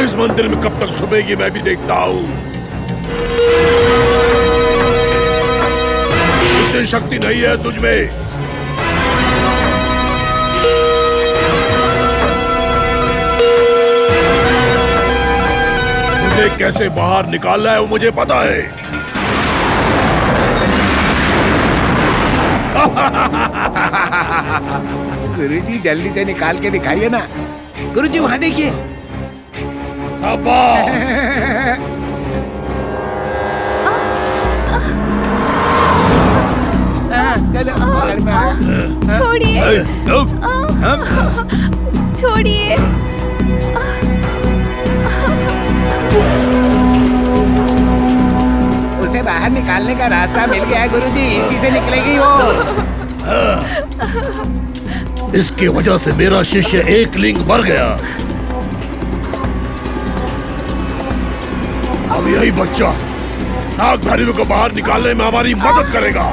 इस मंदिर में कब तक छुपेगी मैं भी देखता हूँ। इतनी शक्ति नहीं है तुझमें। मुझे कैसे बाहर निकालना है वो मुझे पता है। गुरुजी जल्दी से निकाल के दिखाइए ना। गुरुजी वहाँ देखिए। छोड़िए, छोड़िए। उसे बाहर निकालने का रास्ता मिल गया है गुरुजी, इसी से निकलेगी वो। इसकी वजह से मेरा शिष्य एक लिंग मर गया। अब यही बच्चा नागधारियों को बाहर निकालने में हमारी मदद करेगा।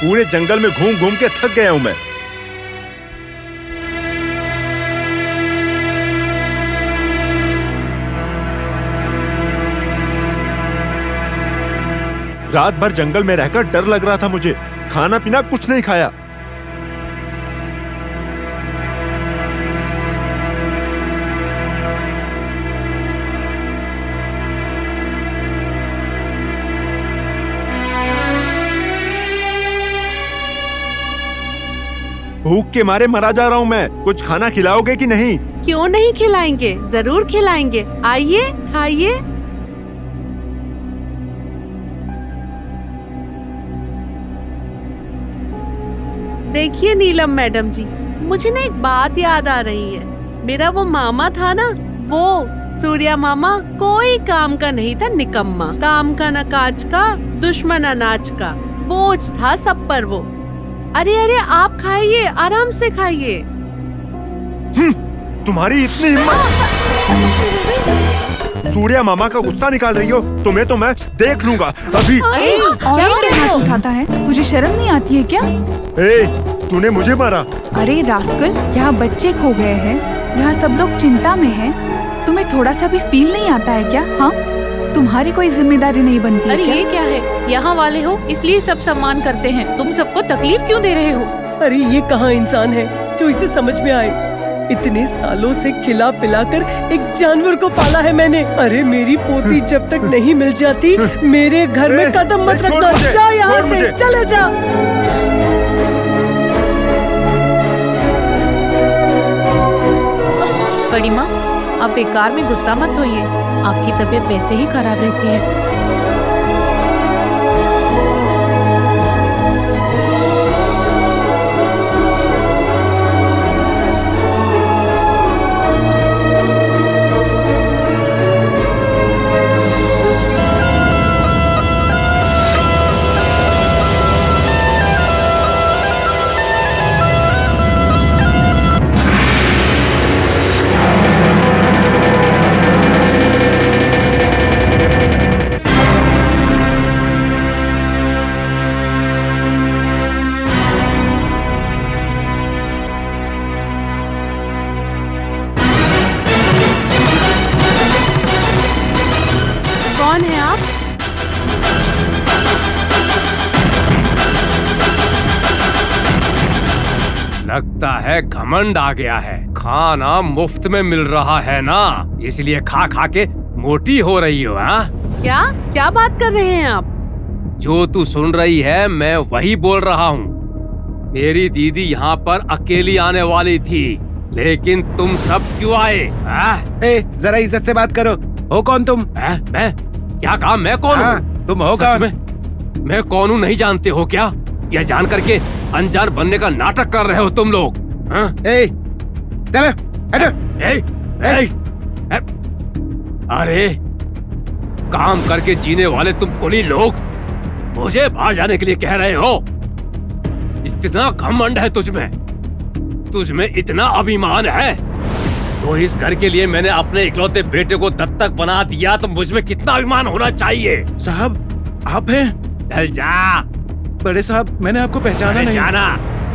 पूरे जंगल में घूम घूम के थक गया हूं मैं। रात भर जंगल में रहकर डर लग रहा था मुझे। खाना पीना कुछ नहीं खाया। भूख के मारे मरा जा रहा हूं मैं। कुछ खाना खिलाओगे कि नहीं? क्यों नहीं खिलाएंगे, जरूर खिलाएंगे। आइए खाइए। देखिए नीलम मैडम जी, मुझे ना एक बात याद आ रही है। मेरा वो मामा था ना, वो सूर्या मामा, कोई काम का नहीं था, निकम्मा। काम का न काज का, दुश्मन अनाज का, बोझ था सब पर वो। अरे अरे आप खाइए, आराम से खाइए। तुम्हारी इतनी हिम्मत! सूर्या मामा का गुस्सा निकाल रही हो? तुम्हें तो मैं देख लूंगा अभी। और क्या हाथ उठाता है? तुझे शर्म नहीं आती है क्या? तूने मुझे मारा। अरे रास्कल, यहाँ बच्चे खो गए हैं, यहाँ सब लोग चिंता में हैं। तुम्हें थोड़ा सा भी फील नहीं आता है क्या? हाँ, तुम्हारी कोई जिम्मेदारी नहीं बनती? अरे ये क्या है? यहाँ वाले हो इसलिए सब सम्मान करते हैं, तुम सबको तकलीफ क्यों दे रहे हो? अरे ये कहाँ इंसान है जो इसे समझ में आए? इतने सालों से खिला पिलाकर एक जानवर को पाला है मैंने। अरे मेरी पोती जब तक नहीं मिल जाती मेरे घर में कदम मत रखना। जा यहाँ से, चले जा। बड़ी माँ, आप बेकार में गुस्सा मत होइए, आपकी तबीयत वैसे ही खराब रहती है। लगता है घमंड आ गया है। खाना मुफ्त में मिल रहा है ना, इसलिए खा खा के मोटी हो रही हो। हाँ, क्या क्या बात कर रहे हैं आप? जो तू सुन रही है मैं वही बोल रहा हूँ। मेरी दीदी यहाँ पर अकेली आने वाली थी, लेकिन तुम सब क्यों आए? ए, जरा इज्जत से बात करो। हो कौन तुम? मैं? क्या कहा? मैं कौन हूँ? तुम हो सच कौन? में? मैं कौन हूँ नहीं जानते हो क्या? यह जान करके अनजान बनने का नाटक कर रहे हो तुम लोग। चलो हटो। अरे काम करके जीने वाले तुम कुली लोग मुझे बाहर जाने के लिए कह रहे हो? इतना घमंड है तुझमें इतना अभिमान है? तो इस घर के लिए मैंने अपने इकलौते बेटे को दत्तक बना दिया, तो मुझ में कितना अभिमान होना चाहिए। साहब आप हैं? चल जा। बड़े साहब मैंने आपको पहचाना नहीं। जाना,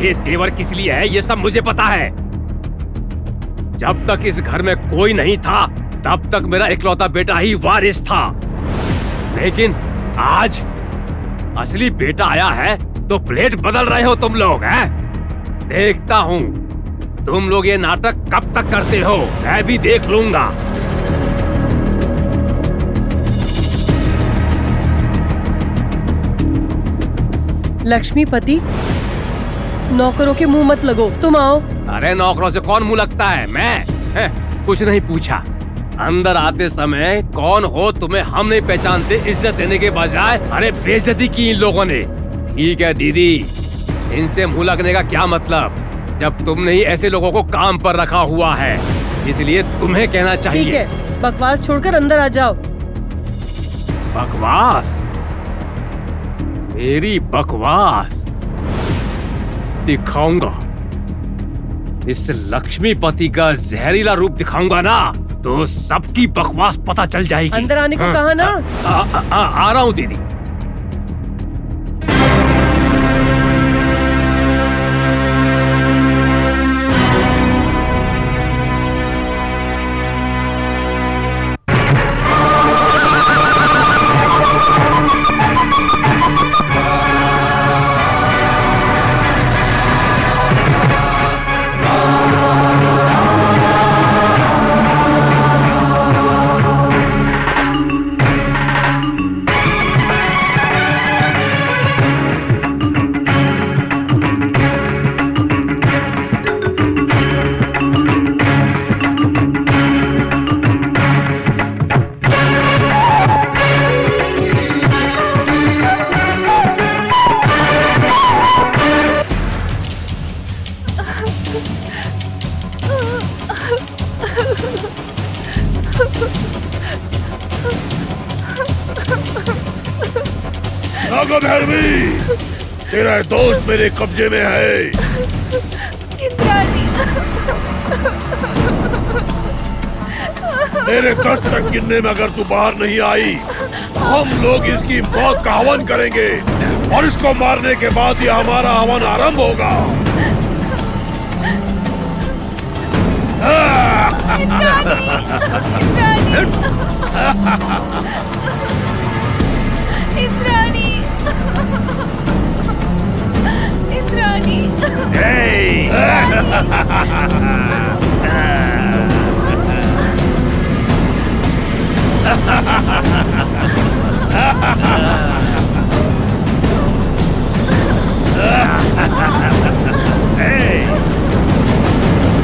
ये तेवर किस लिए है ये सब मुझे पता है। जब तक इस घर में कोई नहीं था तब तक मेरा इकलौता बेटा ही वारिस था, लेकिन आज असली बेटा आया है तो प्लेट बदल रहे हो तुम लोग, हैं? देखता हूँ तुम लोग ये नाटक कब तक करते हो, मैं भी देख लूंगा। लक्ष्मीपति, नौकरों के मुंह मत लगो, तुम आओ। अरे नौकरों से कौन मुंह लगता है? मैं कुछ नहीं पूछा। अंदर आते समय कौन हो तुम्हें हम नहीं पहचानते, इज्जत देने के बजाय अरे बेइज्जती की इन लोगों ने। ठीक है दीदी, इनसे मुंह लगने का क्या मतलब, जब तुमने ही ऐसे लोगों को काम पर रखा हुआ है, इसलिए तुम्हें कहना चाहिए। ठीक है, बकवास छोड़कर अंदर आ जाओ। बकवास? मेरी बकवास दिखाऊंगा। इस लक्ष्मीपति का जहरीला रूप दिखाऊंगा ना, तो सबकी बकवास पता चल जाएगी। अंदर आने को कहा ना। आ रहा हूँ दीदी। नागा भैरवी, तेरा दोस्त मेरे कब्जे में है। मेरे 10 तक गिनने में अगर तू बाहर नहीं आई तो हम लोग इसकी मौत का हवन करेंगे, और इसको मारने के बाद ये हमारा हवन आरंभ होगा। इंद्राणी, इंद्राणी।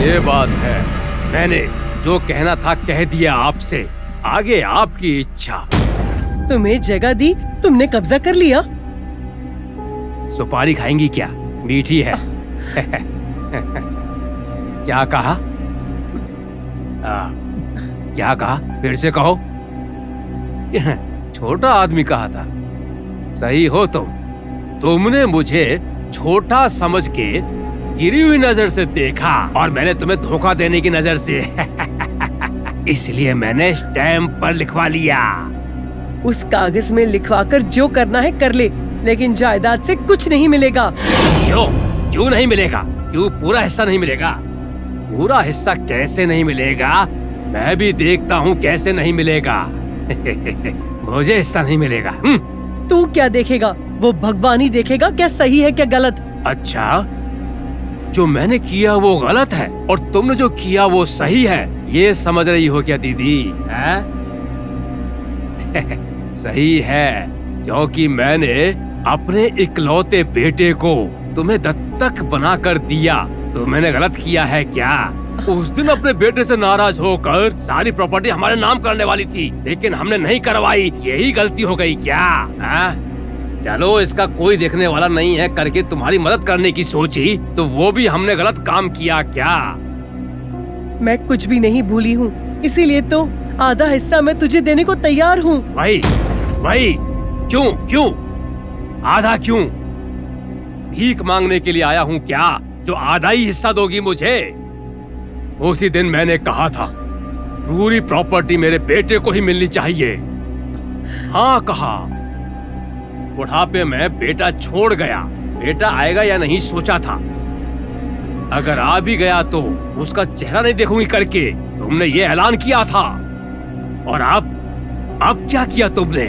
ये बात है, मैंने जो कहना था कह दिया आपसे, आगे आपकी इच्छा। तुम्हें जगह दी, तुमने कब्जा कर लिया। सुपारी खाएंगी क्या? मीठी है। क्या कहा? क्या कहा? फिर से कहो। छोटा आदमी कहा था। सही हो तुमने मुझे छोटा समझ के गिरी हुई नजर से देखा, और मैंने तुम्हें धोखा देने की नजर से। इसलिए मैंने स्टैम्प पर लिखवा लिया। उस कागज में लिखवाकर जो करना है कर ले, लेकिन जायदाद से कुछ नहीं मिलेगा। क्यों नहीं मिलेगा? क्यों पूरा हिस्सा नहीं मिलेगा? पूरा हिस्सा कैसे नहीं मिलेगा? मैं भी देखता हूँ कैसे नहीं मिलेगा। मुझे हिस्सा नहीं मिलेगा। तू क्या देखेगा? वो भगवान ही देखेगा क्या सही है क्या गलत। अच्छा, जो मैंने किया वो गलत है और तुमने जो किया वो सही है, ये समझ रही हो क्या दीदी? सही है, क्योंकि मैंने अपने इकलौते बेटे को तुम्हें तक बना कर दिया तो मैंने गलत किया है क्या? उस दिन अपने बेटे से नाराज होकर सारी प्रॉपर्टी हमारे नाम करने वाली थी, लेकिन हमने नहीं करवाई। यही गलती हो गई क्या? चलो इसका कोई देखने वाला नहीं है करके तुम्हारी मदद करने की सोची तो वो भी हमने गलत काम किया क्या? मैं कुछ भी नहीं भूली हूँ, इसीलिए तो आधा हिस्सा मैं तुझे देने को तैयार हूँ। वही क्यों आधा क्यों? भीख मांगने के लिए आया हूँ क्या जो आधा ही हिस्सा दोगी मुझे? उसी दिन मैंने कहा था पूरी प्रॉपर्टी मेरे बेटे को ही मिलनी चाहिए। हाँ कहा। बुढ़ापे में बेटा छोड़ गया, बेटा आएगा या नहीं सोचा था। अगर आ भी गया तो उसका चेहरा नहीं देखूंगी करके तुमने ये ऐलान किया था। और अब क्या किया तुमने?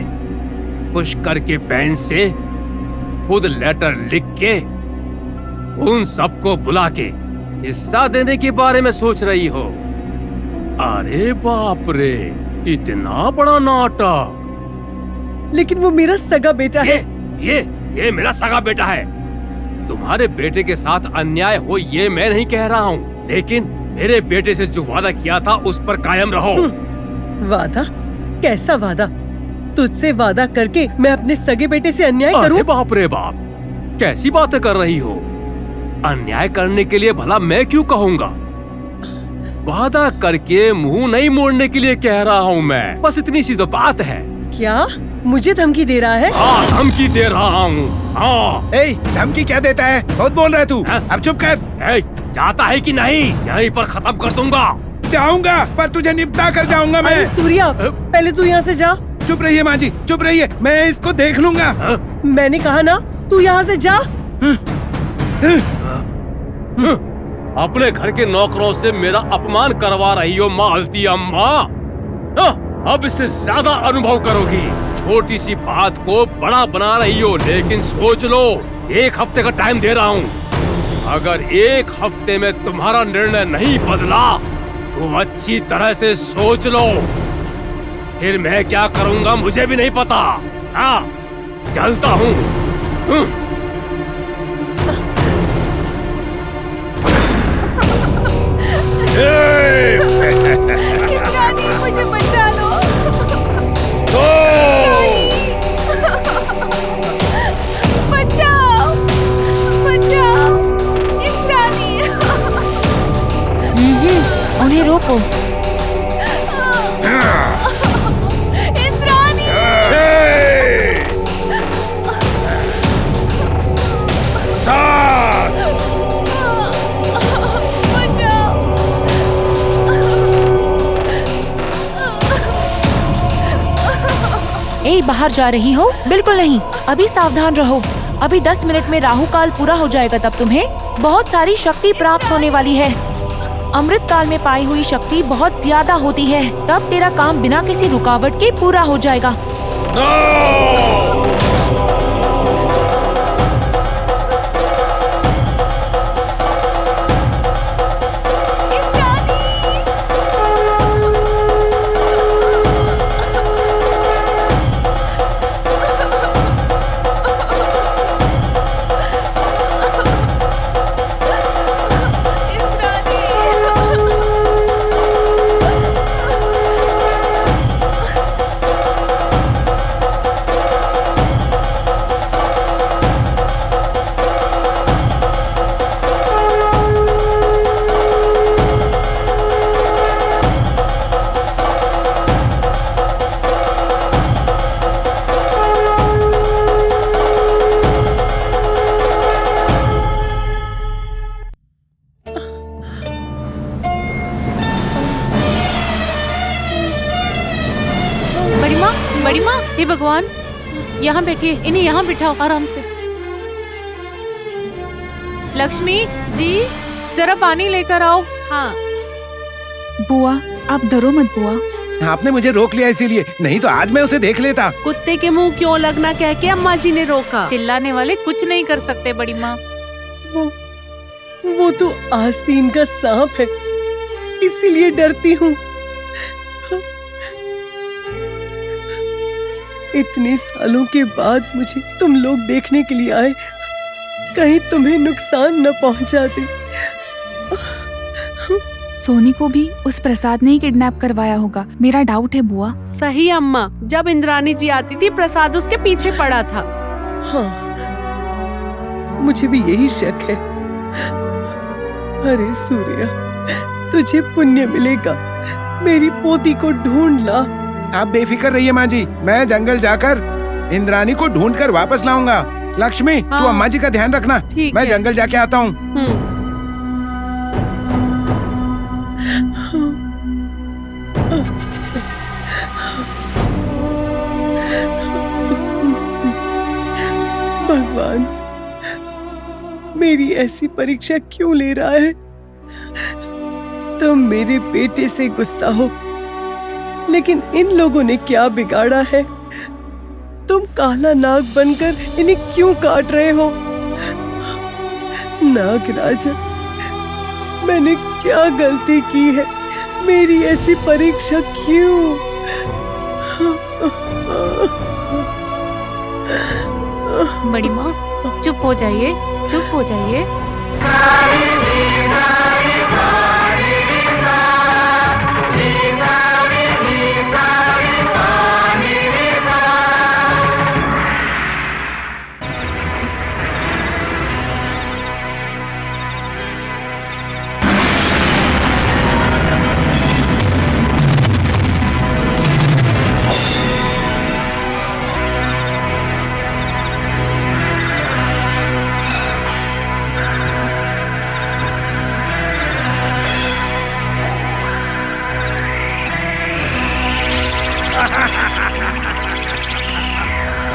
पुष्कर के पेन से खुद लेटर लिख के उन सबको बुला के हिस्सा देने के बारे में सोच रही हो। अरे बाप रे, इतना बड़ा नाटक। लेकिन वो मेरा सगा बेटा है। ये मेरा सगा बेटा है। तुम्हारे बेटे के साथ अन्याय हो ये मैं नहीं कह रहा हूँ, लेकिन मेरे बेटे से जो वादा किया था उस पर कायम रहो। वादा? कैसा वादा? तुझसे वादा करके मैं अपने सगे बेटे से अन्याय करूं? बाप रे बाप, कैसी बातें कर रही हो? अन्याय करने के लिए भला मैं क्यों कहूँगा? वादा करके मुंह नहीं मोड़ने के लिए कह रहा हूँ मैं, बस इतनी सी तो बात है। क्या मुझे धमकी दे रहा है? हाँ धमकी दे रहा हूँ। हाँ धमकी क्या देता है? बहुत बोल रहा है तू। अब चुप कर। जाता है कि नहीं? यहीं पर खत्म कर दूंगा। जाऊंगा पर तुझे निपटा कर जाऊंगा मैं। सूर्या पहले तू यहाँ से जा। चुप रहिए माँ जी, चुप रहिए, मैं इसको देख लूंगा। मैंने कहा ना तू यहाँ से जा। अपने घर के नौकरों से मेरा अपमान करवा रही हो मालती अम्मा। अब इससे ज्यादा अनुभव करोगी। छोटी सी बात को बड़ा बना रही हो, लेकिन सोच लो 1 हफ्ते का टाइम दे रहा हूँ। अगर 1 हफ्ते में तुम्हारा निर्णय नहीं बदला तो अच्छी तरह से सोच लो, फिर मैं क्या करूँगा मुझे भी नहीं पता। हाँ चलता हूँ। मुझे बचा लो। बचाओ, बचाओ, इंद्राणी। उन्हें रोको। इंद्राणी। बाहर जा रही हो? बिल्कुल नहीं, अभी सावधान रहो। अभी 10 मिनट में राहु काल पूरा हो जाएगा, तब तुम्हें बहुत सारी शक्ति प्राप्त होने वाली है। अमृत काल में पाई हुई शक्ति बहुत ज्यादा होती है, तब तेरा काम बिना किसी रुकावट के पूरा हो जाएगा। बड़ी माँ, हे भगवान, यहाँ बैठिए, इन्हें यहाँ बिठाओ आराम से। लक्ष्मी जी, जरा पानी लेकर आओ। हाँ। बुआ आप डरो मत बुआ। आपने मुझे रोक लिया इसीलिए, नहीं तो आज मैं उसे देख लेता। कुत्ते के मुंह क्यों लगना कह के अम्मा जी ने रोका। चिल्लाने वाले कुछ नहीं कर सकते बड़ी माँ। वो तो आस्तीन का सांप है, इसीलिए डरती हूँ। इतने सालों के बाद मुझे तुम लोग देखने के लिए आए, कहीं तुम्हें नुकसान न पहुंचा दे। सोनी को भी उस प्रसाद ने ही किडनैप करवाया होगा, मेरा डाउट है बुआ। सही अम्मा, जब इंद्रानी जी आती थी प्रसाद उसके पीछे पड़ा था। हाँ, मुझे भी यही शक है। अरे सूर्या, तुझे पुण्य मिलेगा, मेरी पोती को ढूंढ ला। आप बेफिक्र रहिए माँ जी, मैं जंगल जाकर इंद्रानी को ढूंढ कर वापस लाऊंगा। लक्ष्मी, हाँ। तू अम्मा जी का ध्यान रखना, ठीक मैं है। जंगल जाके आता हूँ। भगवान, मेरी ऐसी परीक्षा क्यों ले रहा है? तुम मेरे बेटे से गुस्सा हो, लेकिन इन लोगों ने क्या बिगाड़ा है? तुम काला नाग बनकर इन्हें क्यों काट रहे हो? नागराजा, मैंने क्या गलती की है? मेरी ऐसी परीक्षा क्यों? बड़ी माँ, चुप हो जाइए, चुप हो जाइए।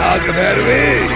नाग भैरवी,